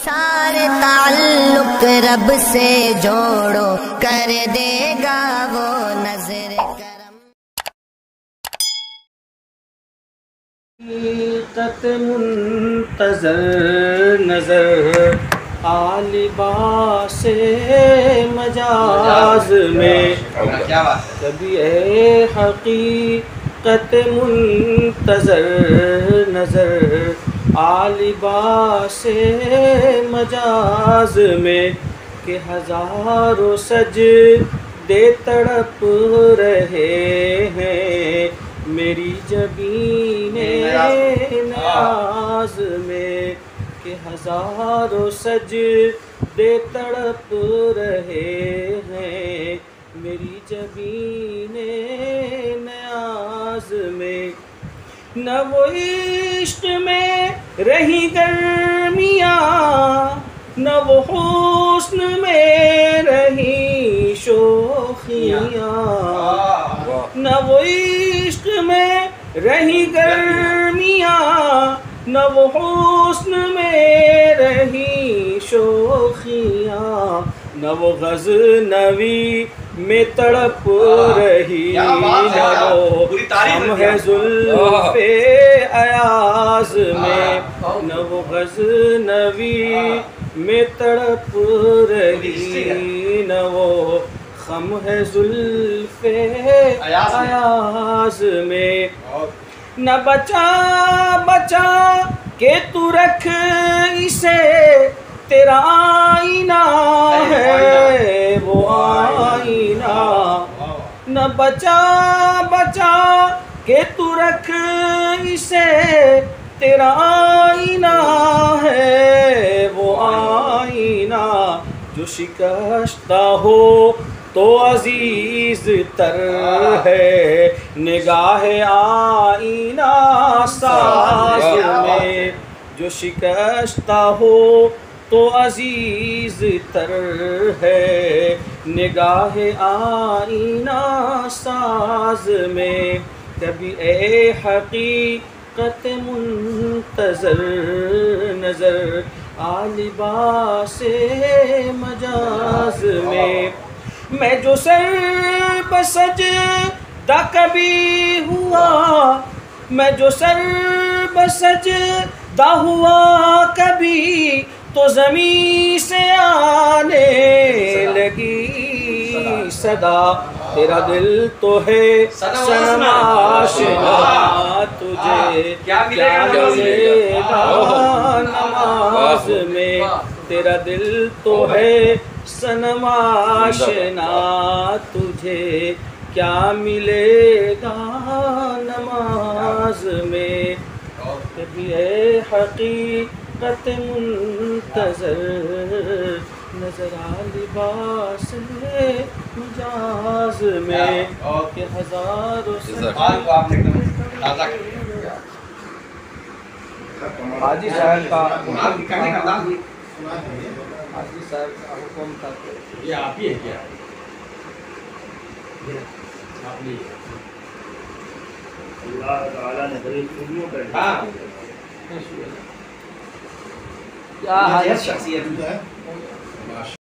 सारे ताल्लुक रब से जोड़ो, कर देगा वो नजर करम। हकीकत मुंतज़र नजर आलिबासे मजाज में, कभी ए हकीकत मुंतज़र नजर आलिबासे मजाज में, कि हजारों सजदे तड़प रहे हैं मेरी जबीने नाज में, कि हजारों सजदे तड़प रहे हैं मेरी जबीने नाज में। न वो इश्क में रही गर्मियाँ, न वो हुस्न में रही शोखियाँ, न वो इश्क में रही गर्मियाँ, न वो हुस्न में रही शोखियाँ, न वो गज़नवी में तड़प रही, न वो हम है ज़ुल्फ़े अयाज़ में, न वो गज़नवी में तड़प रही, न वो खम है ज़ुल्फ़े अयाज़ में। न बचा बचा के तू रख इसे, तेरा आईना है वो आईना, न बचा बचा के तू रख इसे, तेरा आईना है वो आईना, जो शिकस्ता हो तो अजीज तर है निगाह आईना साज में, जो शिकस्ता हो तो अजीज तर है निगाह आईना साज में। कभी ए हकीकत मुंतज़र नजर आलिबासे मजाज में, मैं जो सर बसजदा कभी हुआ, मैं जो सर बसजदा हुआ कभी, तो ज़मीं से आने लगी सदा, तेरा दिल तो है सनम आशिना, तुझे क्या मिलेगा नमाज में, तेरा दिल तो है सनम आशिना, तुझे क्या मिलेगा नमाज में। कभी ए हकीकत मुंतज़र नजर आलिबास मजाज में, के हजारों हाजी साहब का हाजी साहब का हुक्म था। ये आप ही है क्या? आप नहीं, अल्लाह ताला ने बड़ी खूबियों कर दी। हाँ, क्या हाजी शख्सियत है।